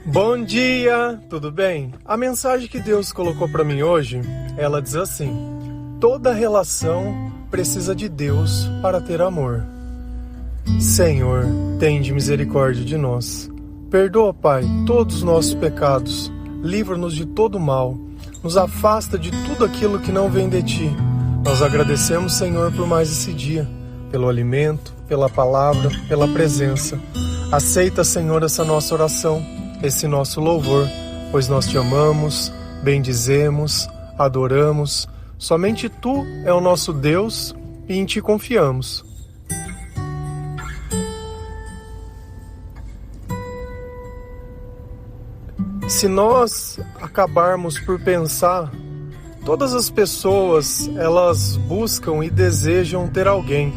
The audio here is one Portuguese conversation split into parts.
Bom dia, tudo bem? A mensagem que Deus colocou para mim hoje, ela diz assim: toda relação precisa de Deus para ter amor. Senhor, tende misericórdia de nós. Perdoa, Pai, todos os nossos pecados. Livra-nos de todo mal. Nos afasta de tudo aquilo que não vem de Ti. Nós agradecemos, Senhor, por mais esse dia, pelo alimento, pela palavra, pela presença. Aceita, Senhor, essa nossa oração, esse nosso louvor, pois nós Te amamos, bendizemos, adoramos. Somente Tu é o nosso Deus e em Ti confiamos. Se nós acabarmos por pensar, todas as pessoas, elas buscam e desejam ter alguém.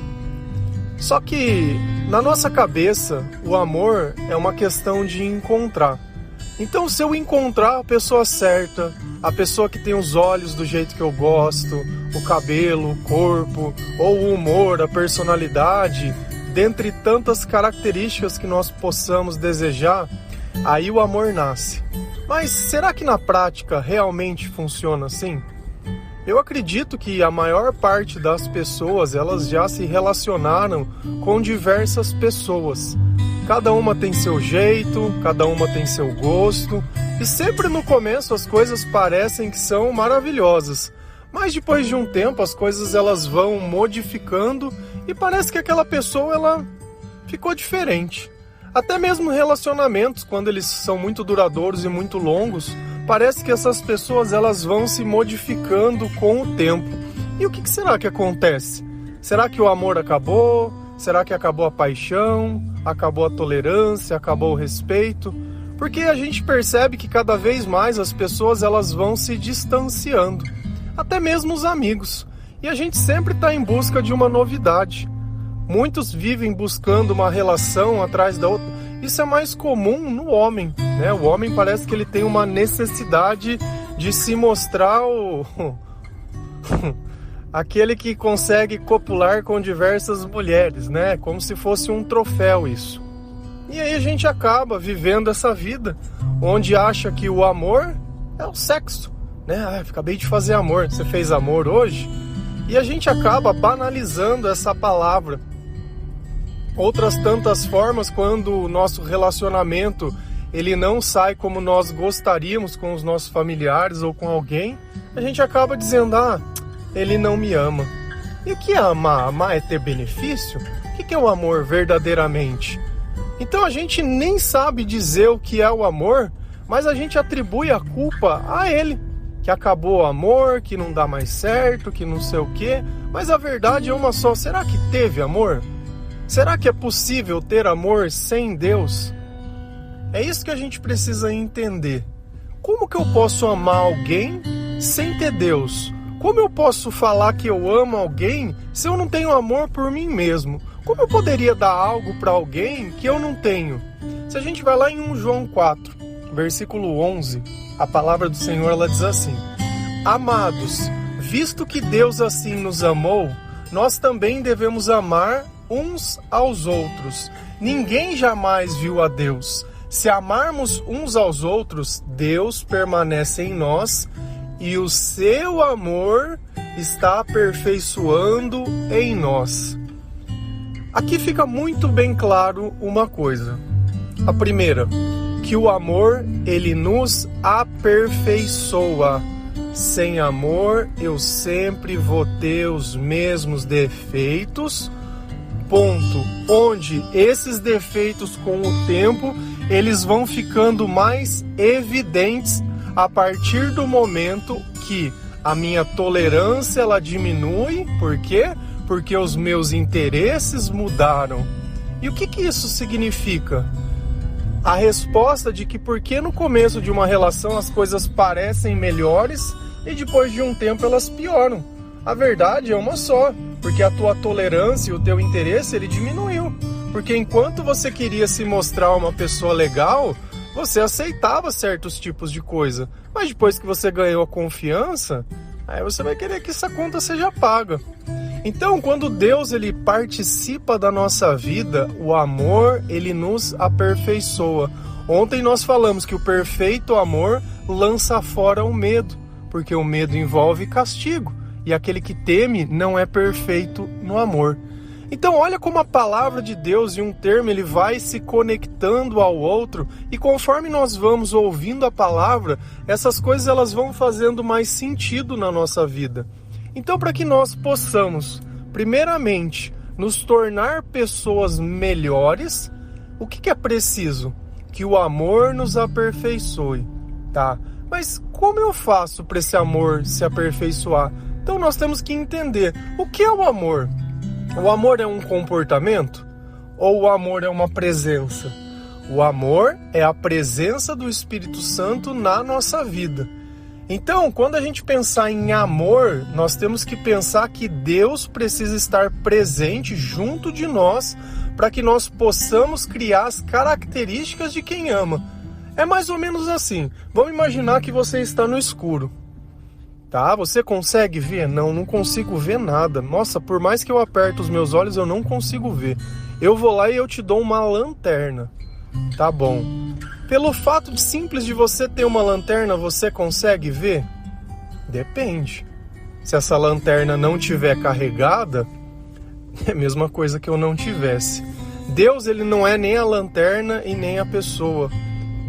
Só que, na nossa cabeça, o amor é uma questão de encontrar. Então, se eu encontrar a pessoa certa, a pessoa que tem os olhos do jeito que eu gosto, o cabelo, o corpo, ou o humor, a personalidade, dentre tantas características que nós possamos desejar, aí o amor nasce. Mas será que na prática realmente funciona assim? Eu acredito que a maior parte das pessoas, elas já se relacionaram com diversas pessoas. Cada uma tem seu jeito, cada uma tem seu gosto, e sempre no começo as coisas parecem que são maravilhosas. Mas depois de um tempo as coisas elas vão modificando e parece que aquela pessoa ela ficou diferente. Até mesmo relacionamentos, quando eles são muito duradouros e muito longos, parece que essas pessoas elas vão se modificando com o tempo. E o que será que acontece? Será que o amor acabou? Será que acabou a paixão? Acabou a tolerância? Acabou o respeito? Porque a gente percebe que cada vez mais as pessoas elas vão se distanciando. Até mesmo os amigos. E a gente sempre está em busca de uma novidade. Muitos vivem buscando uma relação atrás da outra. Isso é mais comum no homem, né? O homem parece que ele tem uma necessidade de se mostrar aquele que consegue copular com diversas mulheres, né? Como se fosse um troféu isso. E aí a gente acaba vivendo essa vida onde acha que o amor é o sexo, né? Acabei de fazer amor. Você fez amor hoje? E a gente acaba banalizando essa palavra. Outras tantas formas, quando o nosso relacionamento ele não sai como nós gostaríamos com os nossos familiares ou com alguém, a gente acaba dizendo, ele não me ama. E o que é amar? Amar é ter benefício? O que é o amor verdadeiramente? Então a gente nem sabe dizer o que é o amor, mas a gente atribui a culpa a ele. Que acabou o amor, que não dá mais certo, que não sei o quê. Mas a verdade é uma só, será que teve amor? Será que é possível ter amor sem Deus? É isso que a gente precisa entender. Como que eu posso amar alguém sem ter Deus? Como eu posso falar que eu amo alguém se eu não tenho amor por mim mesmo? Como eu poderia dar algo para alguém que eu não tenho? Se a gente vai lá em 1 João 4, versículo 11, a palavra do Senhor ela diz assim: Amados, visto que Deus assim nos amou, nós também devemos amar uns aos outros. Ninguém jamais viu a Deus. Se amarmos uns aos outros, Deus permanece em nós e o seu amor está aperfeiçoando em nós. Aqui fica muito bem claro uma coisa. A primeira, que o amor ele nos aperfeiçoa. Sem amor eu sempre vou ter os mesmos defeitos. Ponto, onde esses defeitos com o tempo eles vão ficando mais evidentes a partir do momento que a minha tolerância ela diminui. Por quê? Porque os meus interesses mudaram. E o que isso significa? A resposta de que porque no começo de uma relação as coisas parecem melhores e depois de um tempo elas pioram. A verdade é uma só, porque a tua tolerância e o teu interesse ele diminuiu. Porque enquanto você queria se mostrar uma pessoa legal, você aceitava certos tipos de coisa. Mas depois que você ganhou a confiança, aí você vai querer que essa conta seja paga. Então, quando Deus ele participa da nossa vida, o amor ele nos aperfeiçoa. Ontem nós falamos que o perfeito amor lança fora o medo, porque o medo envolve castigo, e aquele que teme não é perfeito no amor. Então olha como a palavra de Deus, em um termo, ele vai se conectando ao outro, e conforme nós vamos ouvindo a palavra, essas coisas elas vão fazendo mais sentido na nossa vida. Então, para que nós possamos, primeiramente, nos tornar pessoas melhores, o que é preciso? Que o amor nos aperfeiçoe, tá? Mas como eu faço para esse amor se aperfeiçoar? Então nós temos que entender o que é o amor. O amor é um comportamento ou o amor é uma presença? O amor é a presença do Espírito Santo na nossa vida. Então, quando a gente pensar em amor, nós temos que pensar que Deus precisa estar presente junto de nós para que nós possamos criar as características de quem ama. É mais ou menos assim. Vamos imaginar que você está no escuro. Tá? Você consegue ver? Não consigo ver nada. Nossa, por mais que eu aperte os meus olhos, eu não consigo ver. Eu vou lá e eu te dou uma lanterna. Tá bom. Pelo fato simples de você ter uma lanterna, você consegue ver? Depende. Se essa lanterna não estiver carregada, é a mesma coisa que eu não tivesse. Deus, ele não é nem a lanterna e nem a pessoa.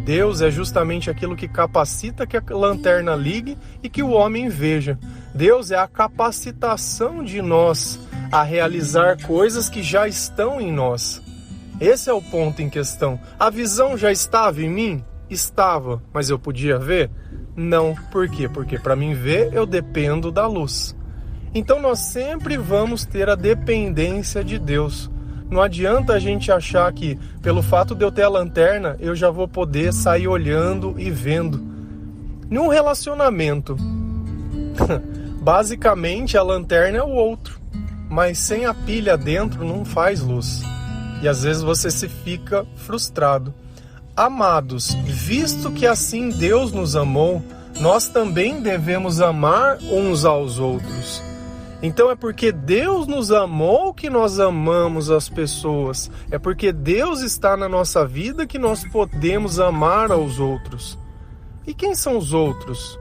Deus é justamente aquilo que capacita que a lanterna ligue e que o homem veja. Deus é a capacitação de nós a realizar coisas que já estão em nós. Esse é o ponto em questão. A visão já estava em mim? Estava, mas eu podia ver? Não. Por quê? Porque para mim ver, eu dependo da luz. Então nós sempre vamos ter a dependência de Deus. Não adianta a gente achar que, pelo fato de eu ter a lanterna, eu já vou poder sair olhando e vendo. Num relacionamento, basicamente a lanterna é o outro, mas sem a pilha dentro não faz luz. E às vezes você se fica frustrado. Amados, visto que assim Deus nos amou, nós também devemos amar uns aos outros. Então é porque Deus nos amou que nós amamos as pessoas. É porque Deus está na nossa vida que nós podemos amar aos outros. E quem são os outros?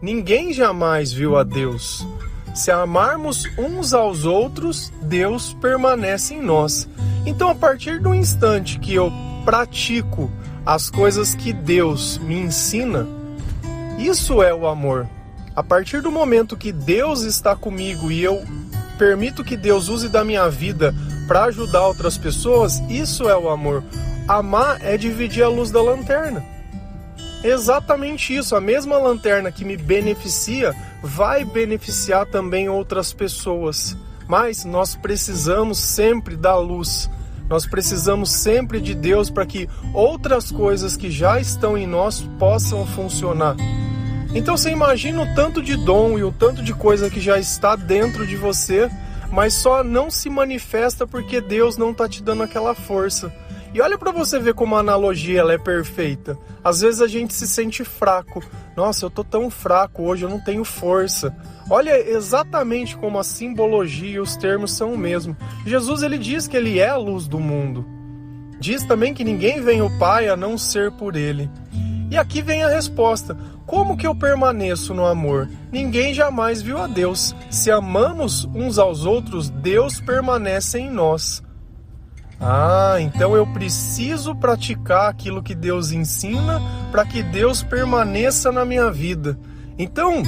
Ninguém jamais viu a Deus. Se amarmos uns aos outros, Deus permanece em nós. Então, a partir do instante que eu pratico as coisas que Deus me ensina, isso é o amor. A partir do momento que Deus está comigo e eu permito que Deus use da minha vida para ajudar outras pessoas, isso é o amor. Amar é dividir a luz da lanterna. Exatamente isso. A mesma lanterna que me beneficia vai beneficiar também outras pessoas. Mas nós precisamos sempre da luz. Nós precisamos sempre de Deus para que outras coisas que já estão em nós possam funcionar. Então você imagina o tanto de dom e o tanto de coisa que já está dentro de você, mas só não se manifesta porque Deus não está te dando aquela força. E olha para você ver como a analogia ela é perfeita. Às vezes a gente se sente fraco. Nossa, eu tô tão fraco hoje, eu não tenho força. Olha exatamente como a simbologia e os termos são o mesmo. Jesus ele diz que ele é a luz do mundo. Diz também que ninguém vem ao Pai a não ser por ele. E aqui vem a resposta. Como que eu permaneço no amor? Ninguém jamais viu a Deus. Se amamos uns aos outros, Deus permanece em nós. Então eu preciso praticar aquilo que Deus ensina para que Deus permaneça na minha vida. Então,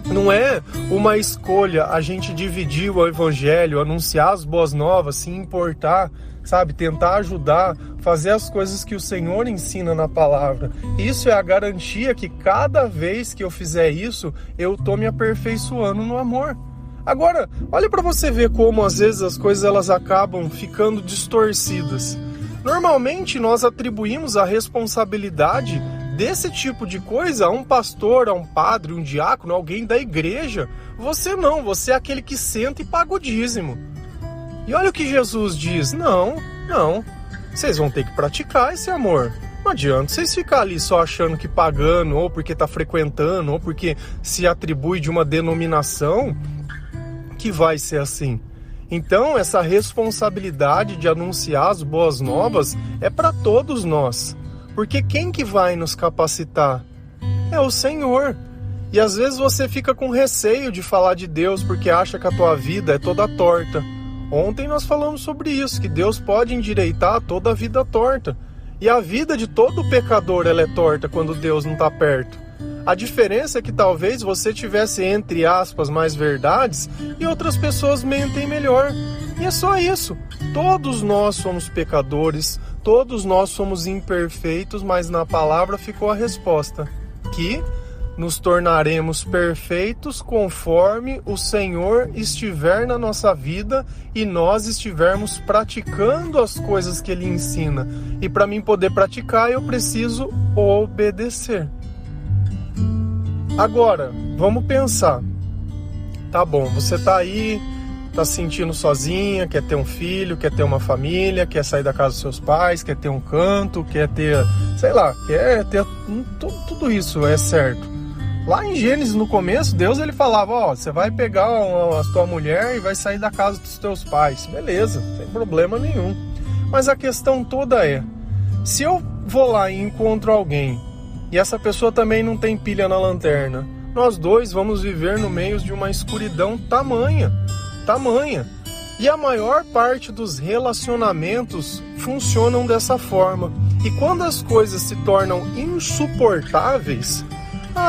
não é uma escolha a gente dividir o evangelho, anunciar as boas novas, se importar, sabe, tentar ajudar, fazer as coisas que o Senhor ensina na palavra. Isso é a garantia que cada vez que eu fizer isso, eu tô me aperfeiçoando no amor. Agora, olha para você ver como às vezes as coisas elas acabam ficando distorcidas. Normalmente nós atribuímos a responsabilidade desse tipo de coisa a um pastor, a um padre, um diácono, alguém da igreja. Você não, você é aquele que senta e paga o dízimo. E olha o que Jesus diz, não, vocês vão ter que praticar esse amor. Não adianta vocês ficarem ali só achando que pagando, ou porque está frequentando, ou porque se atribui de uma denominação, que vai ser assim. Então, essa responsabilidade de anunciar as boas novas é para todos nós. Porque quem que vai nos capacitar? É o Senhor. E às vezes você fica com receio de falar de Deus porque acha que a tua vida é toda torta. Ontem nós falamos sobre isso, que Deus pode endireitar toda a vida torta. E a vida de todo pecador ela é torta quando Deus não está perto. A diferença é que talvez você tivesse, entre aspas, mais verdades e outras pessoas mentem melhor. E é só isso. Todos nós somos pecadores, todos nós somos imperfeitos, mas na palavra ficou a resposta, que nos tornaremos perfeitos conforme o Senhor estiver na nossa vida e nós estivermos praticando as coisas que Ele ensina. E para mim poder praticar, eu preciso obedecer. Agora, vamos pensar. Tá bom, você tá aí, tá se sentindo sozinha, quer ter um filho, quer ter uma família, quer sair da casa dos seus pais, quer ter um canto, quer ter, sei lá, quer ter tudo isso, é certo. Lá em Gênesis, no começo, Deus ele falava, ó, você vai pegar a tua mulher e vai sair da casa dos teus pais. Beleza, sem problema nenhum. Mas a questão toda é, se eu vou lá e encontro alguém e essa pessoa também não tem pilha na lanterna, nós dois vamos viver no meio de uma escuridão tamanha. E a maior parte dos relacionamentos funcionam dessa forma. E quando as coisas se tornam insuportáveis,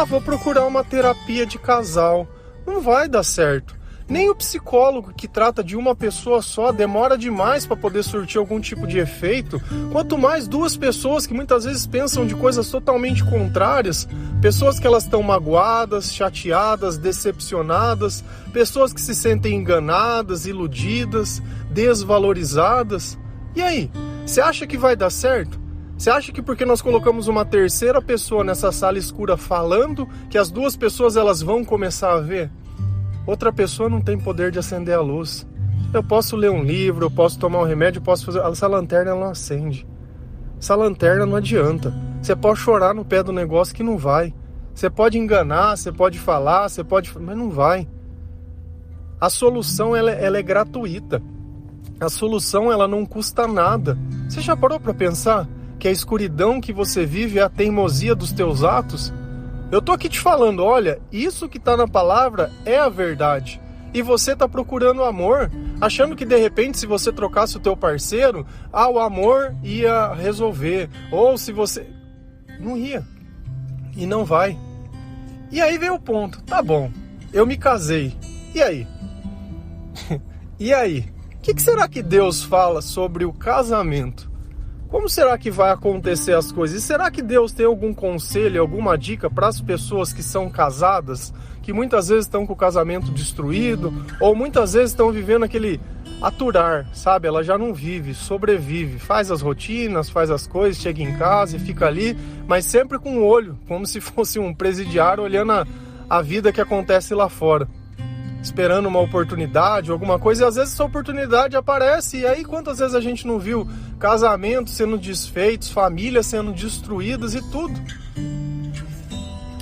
vou procurar uma terapia de casal. Não vai dar certo. Nem o psicólogo que trata de uma pessoa só demora demais para poder surtir algum tipo de efeito. Quanto mais duas pessoas que muitas vezes pensam de coisas totalmente contrárias, pessoas que elas estão magoadas, chateadas, decepcionadas, pessoas que se sentem enganadas, iludidas, desvalorizadas. E aí, você acha que vai dar certo? Você acha que porque nós colocamos uma terceira pessoa nessa sala escura falando, que as duas pessoas elas vão começar a ver? Outra pessoa não tem poder de acender a luz. Eu posso ler um livro, eu posso tomar um remédio, eu posso fazer... Essa lanterna ela não acende. Essa lanterna não adianta. Você pode chorar no pé do negócio que não vai. Você pode enganar, você pode falar, mas não vai. A solução ela é gratuita. A solução ela não custa nada. Você já parou para pensar que a escuridão que você vive é a teimosia dos teus atos? Eu tô aqui te falando, olha, isso que tá na palavra é a verdade. E você tá procurando amor, achando que de repente se você trocasse o teu parceiro, o amor ia resolver. Ou se você... Não ia. E não vai. E aí vem o ponto. Tá bom, eu me casei. E aí? E aí? O que será que Deus fala sobre o casamento? Como será que vai acontecer as coisas? E será que Deus tem algum conselho, alguma dica para as pessoas que são casadas, que muitas vezes estão com o casamento destruído, ou muitas vezes estão vivendo aquele aturar, sabe? Ela já não vive, sobrevive, faz as rotinas, faz as coisas, chega em casa e fica ali, mas sempre com o olho, como se fosse um presidiário olhando a vida que acontece lá fora, esperando uma oportunidade, alguma coisa, e às vezes essa oportunidade aparece, e aí quantas vezes a gente não viu casamentos sendo desfeitos, famílias sendo destruídas e tudo.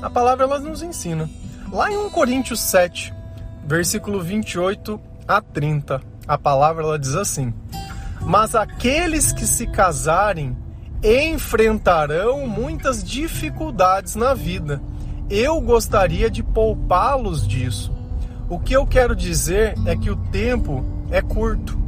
A palavra ela nos ensina. Lá em 1 Coríntios 7, versículo 28 a 30, a palavra ela diz assim: mas aqueles que se casarem enfrentarão muitas dificuldades na vida. Eu gostaria de poupá-los disso. O que eu quero dizer é que o tempo é curto.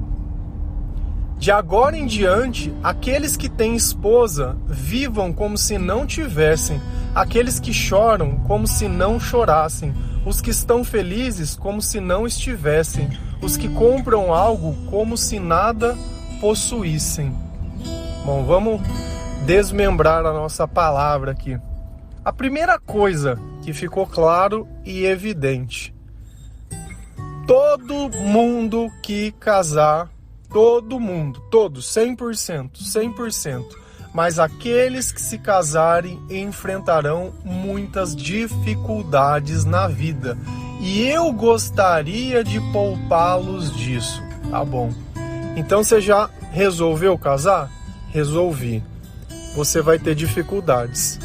De agora em diante, aqueles que têm esposa, vivam como se não tivessem. Aqueles que choram, como se não chorassem. Os que estão felizes, como se não estivessem. Os que compram algo, como se nada possuíssem. Bom, vamos desmembrar a nossa palavra aqui. A primeira coisa que ficou claro e evidente: todo mundo que casar, todo mundo, todos, 100%, mas aqueles que se casarem enfrentarão muitas dificuldades na vida. E eu gostaria de poupá-los disso. Tá bom. Então você já resolveu casar? Resolvi. Você vai ter dificuldades.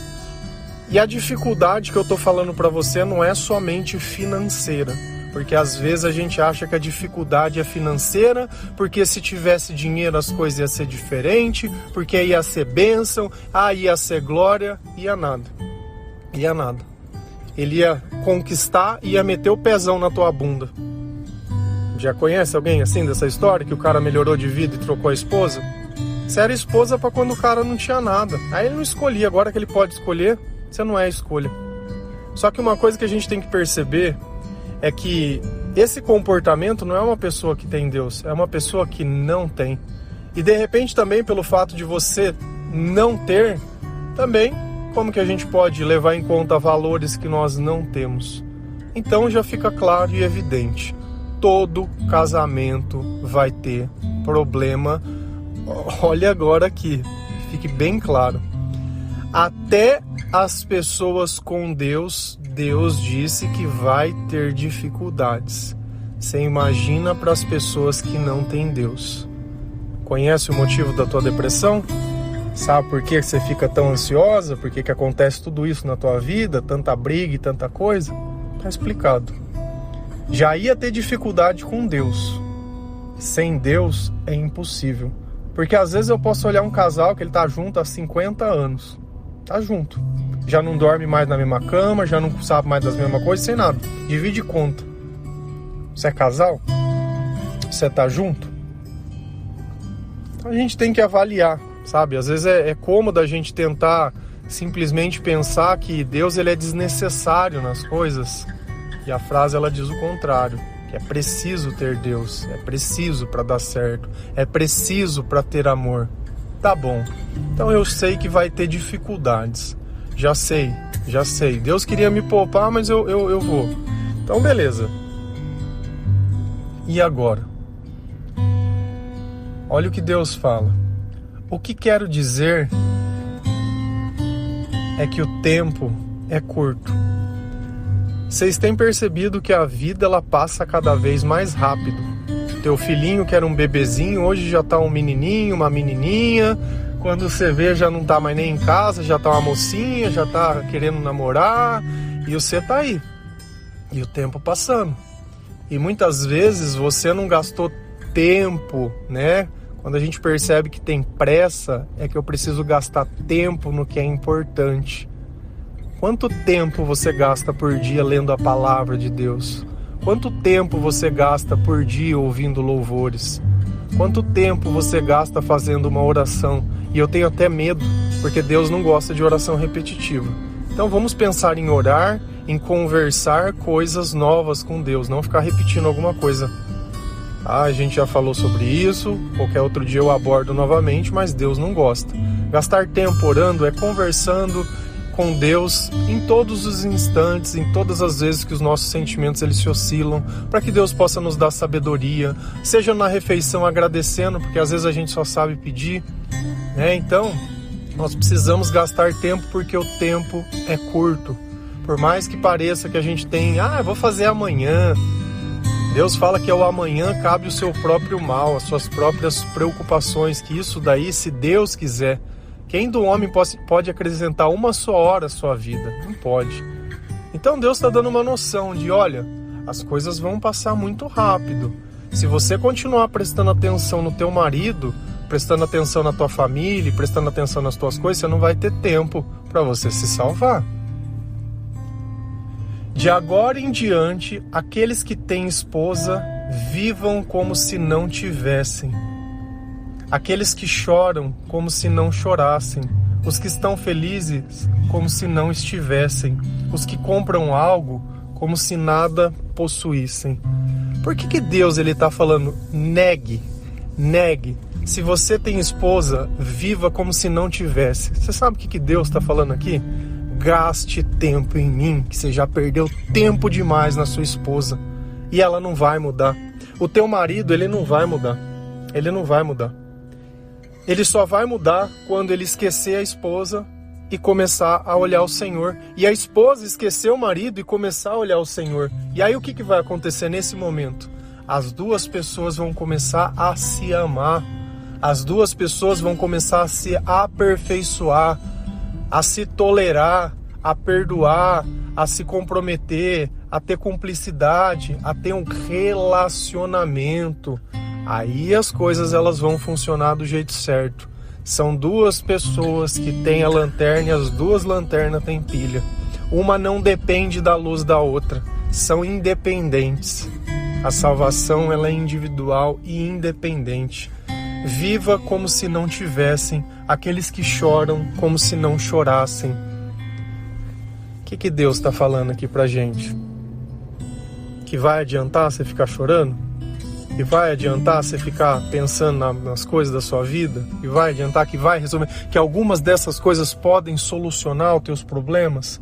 E a dificuldade que eu tô falando para você não é somente financeira. Porque às vezes a gente acha que a dificuldade é financeira, porque se tivesse dinheiro as coisas iam ser diferentes, porque ia ser bênção, ia ser glória, ia nada. Ia nada. Ele ia conquistar e ia meter o pezão na tua bunda. Já conhece alguém assim dessa história? Que o cara melhorou de vida e trocou a esposa? Você era esposa para quando o cara não tinha nada. Aí ele não escolhia, agora que ele pode escolher, você não é escolha. Só que uma coisa que a gente tem que perceber é que esse comportamento não é uma pessoa que tem Deus, é uma pessoa que não tem. E de repente também pelo fato de você não ter, também como que a gente pode levar em conta valores que nós não temos? Então já fica claro e evidente. Todo casamento vai ter problema. Olha agora aqui, fique bem claro. Até as pessoas com Deus, Deus disse que vai ter dificuldades. Você imagina para as pessoas que não têm Deus. Conhece o motivo da tua depressão? Sabe por que você fica tão ansiosa? Por que acontece tudo isso na tua vida? Tanta briga e tanta coisa? Está explicado. Já ia ter dificuldade com Deus. Sem Deus é impossível. Porque às vezes eu posso olhar um casal que ele tá junto há 50 anos. Tá junto. Já não dorme mais na mesma cama, já não sabe mais das mesmas coisas, sem nada. Divide conta. Você é casal? Você tá junto? Então a gente tem que avaliar, sabe? Às vezes é cômodo a gente tentar simplesmente pensar que Deus ele é desnecessário nas coisas. E a frase ela diz o contrário, que é preciso ter Deus, é preciso para dar certo, é preciso para ter amor. Tá bom, então eu sei que vai ter dificuldades, já sei. Deus queria me poupar, mas eu vou. Então beleza. E agora? Olha o que Deus fala. O que quero dizer é que o tempo é curto. Vocês têm percebido que a vida ela passa cada vez mais rápido. Teu filhinho que era um bebezinho, hoje já tá um menininho, uma menininha. Quando você vê já não tá mais nem em casa, já tá uma mocinha, já tá querendo namorar. E você tá aí. E o tempo passando. E muitas vezes você não gastou tempo, né? Quando a gente percebe que tem pressa, é que eu preciso gastar tempo no que é importante. Quanto tempo você gasta por dia lendo a palavra de Deus? Quanto tempo você gasta por dia ouvindo louvores? Quanto tempo você gasta fazendo uma oração? E eu tenho até medo, porque Deus não gosta de oração repetitiva. Então vamos pensar em orar, em conversar coisas novas com Deus, não ficar repetindo alguma coisa. A gente já falou sobre isso, qualquer outro dia eu abordo novamente, mas Deus não gosta. Gastar tempo orando é conversando com Deus em todos os instantes, em todas as vezes que os nossos sentimentos eles se oscilam, para que Deus possa nos dar sabedoria, seja na refeição agradecendo, porque às vezes a gente só sabe pedir, né? Então, nós precisamos gastar tempo porque o tempo é curto. Por mais que pareça que a gente tem, eu vou fazer amanhã. Deus fala que ao amanhã cabe o seu próprio mal, as suas próprias preocupações, que isso daí, se Deus quiser. Quem do homem pode acrescentar uma só hora à sua vida? Não pode. Então Deus está dando uma noção de, olha, as coisas vão passar muito rápido. Se você continuar prestando atenção no teu marido, prestando atenção na tua família, prestando atenção nas tuas coisas, você não vai ter tempo para você se salvar. De agora em diante, aqueles que têm esposa, vivam como se não tivessem. Aqueles que choram como se não chorassem, os que estão felizes como se não estivessem, os que compram algo como se nada possuíssem. Por que Deus ele está falando negue? Se você tem esposa, viva como se não tivesse. Você sabe o que Deus está falando aqui? Gaste tempo em mim, que você já perdeu tempo demais na sua esposa e ela não vai mudar. O teu marido ele não vai mudar. Ele só vai mudar quando ele esquecer a esposa e começar a olhar o Senhor. E a esposa esquecer o marido e começar a olhar o Senhor. E aí o que vai acontecer nesse momento? As duas pessoas vão começar a se amar. As duas pessoas vão começar a se aperfeiçoar, a se tolerar, a perdoar, a se comprometer, a ter cumplicidade, a ter um relacionamento, aí as coisas elas vão funcionar do jeito certo. São duas pessoas que têm a lanterna e as duas lanternas têm pilha. Uma não depende da luz da outra, são independentes. A salvação ela é individual e independente. Viva como se não tivessem, aqueles que choram como se não chorassem. O que Deus está falando aqui pra gente? Que vai adiantar você ficar chorando? E vai adiantar você ficar pensando nas coisas da sua vida? E vai adiantar que vai resolver? Que algumas dessas coisas podem solucionar os teus problemas?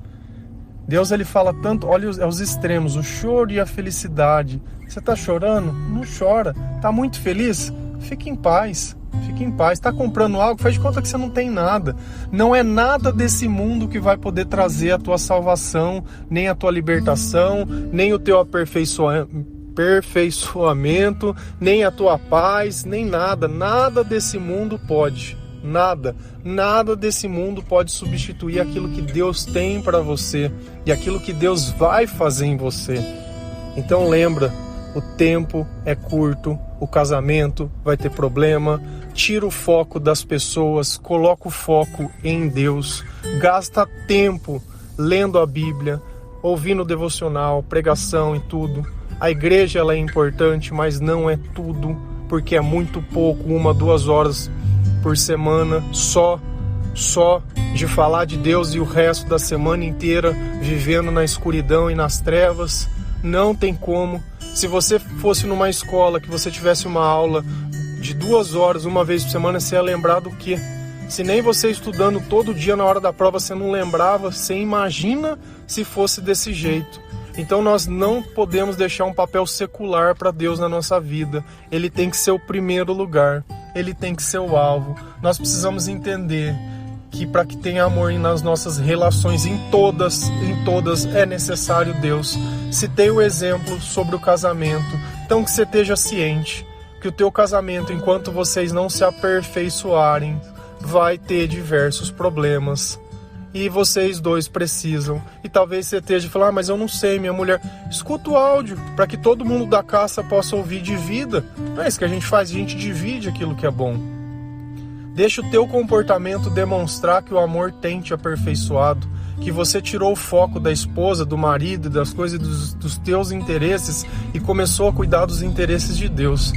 Deus ele fala tanto, olha os extremos, o choro e a felicidade. Você está chorando? Não chora. Está muito feliz? Fique em paz. Fique em paz. Está comprando algo? Faz de conta que você não tem nada. Não é nada desse mundo que vai poder trazer a tua salvação, nem a tua libertação, nem o teu aperfeiçoamento, nem a tua paz, nem nada. Nada desse mundo pode. Nada desse mundo pode substituir aquilo que Deus tem para você e aquilo que Deus vai fazer em você. Então lembra, o tempo é curto, o casamento vai ter problema, tira o foco das pessoas, coloca o foco em Deus, gasta tempo lendo a Bíblia, ouvindo o devocional, pregação e tudo. A igreja ela é importante, mas não é tudo, porque é muito pouco, 1-2 horas por semana, só de falar de Deus e o resto da semana inteira vivendo na escuridão e nas trevas. Não tem como. Se você fosse numa escola, que você tivesse uma aula de 2 horas, uma vez por semana, você ia lembrar do quê? Se nem você estudando todo dia na hora da prova você não lembrava, você imagina se fosse desse jeito. Então nós não podemos deixar um papel secular para Deus na nossa vida. Ele tem que ser o primeiro lugar. Ele tem que ser o alvo. Nós precisamos entender que para que tenha amor nas nossas relações, em todas é necessário Deus. Se tem o exemplo sobre o casamento, então que você esteja ciente que o teu casamento, enquanto vocês não se aperfeiçoarem, vai ter diversos problemas. E vocês dois precisam. E talvez você esteja falando, mas eu não sei, minha mulher. Escuta o áudio, para que todo mundo da casa possa ouvir de vida. Não é isso que a gente faz, a gente divide aquilo que é bom. Deixa o teu comportamento demonstrar que o amor tem te aperfeiçoado, que você tirou o foco da esposa, do marido, das coisas dos teus interesses e começou a cuidar dos interesses de Deus.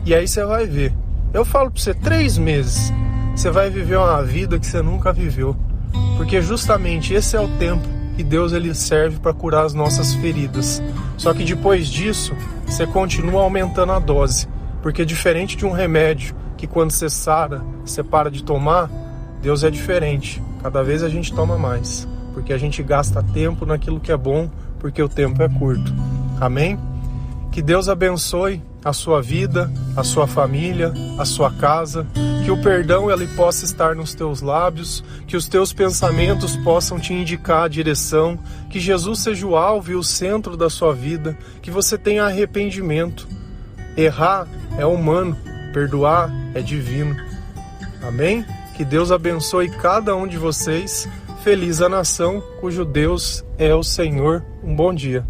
E aí você vai ver. Eu falo para você, 3 meses, você vai viver uma vida que você nunca viveu. Porque justamente esse é o tempo que Deus ele serve para curar as nossas feridas. Só que depois disso, você continua aumentando a dose. Porque diferente de um remédio, que quando você sara, você para de tomar, Deus é diferente. Cada vez a gente toma mais. Porque a gente gasta tempo naquilo que é bom, porque o tempo é curto. Amém? Que Deus abençoe a sua vida, a sua família, a sua casa, que o perdão ele possa estar nos teus lábios, que os teus pensamentos possam te indicar a direção, que Jesus seja o alvo e o centro da sua vida, que você tenha arrependimento. Errar é humano, perdoar é divino. Amém? Que Deus abençoe cada um de vocês. Feliz a nação cujo Deus é o Senhor. Um bom dia.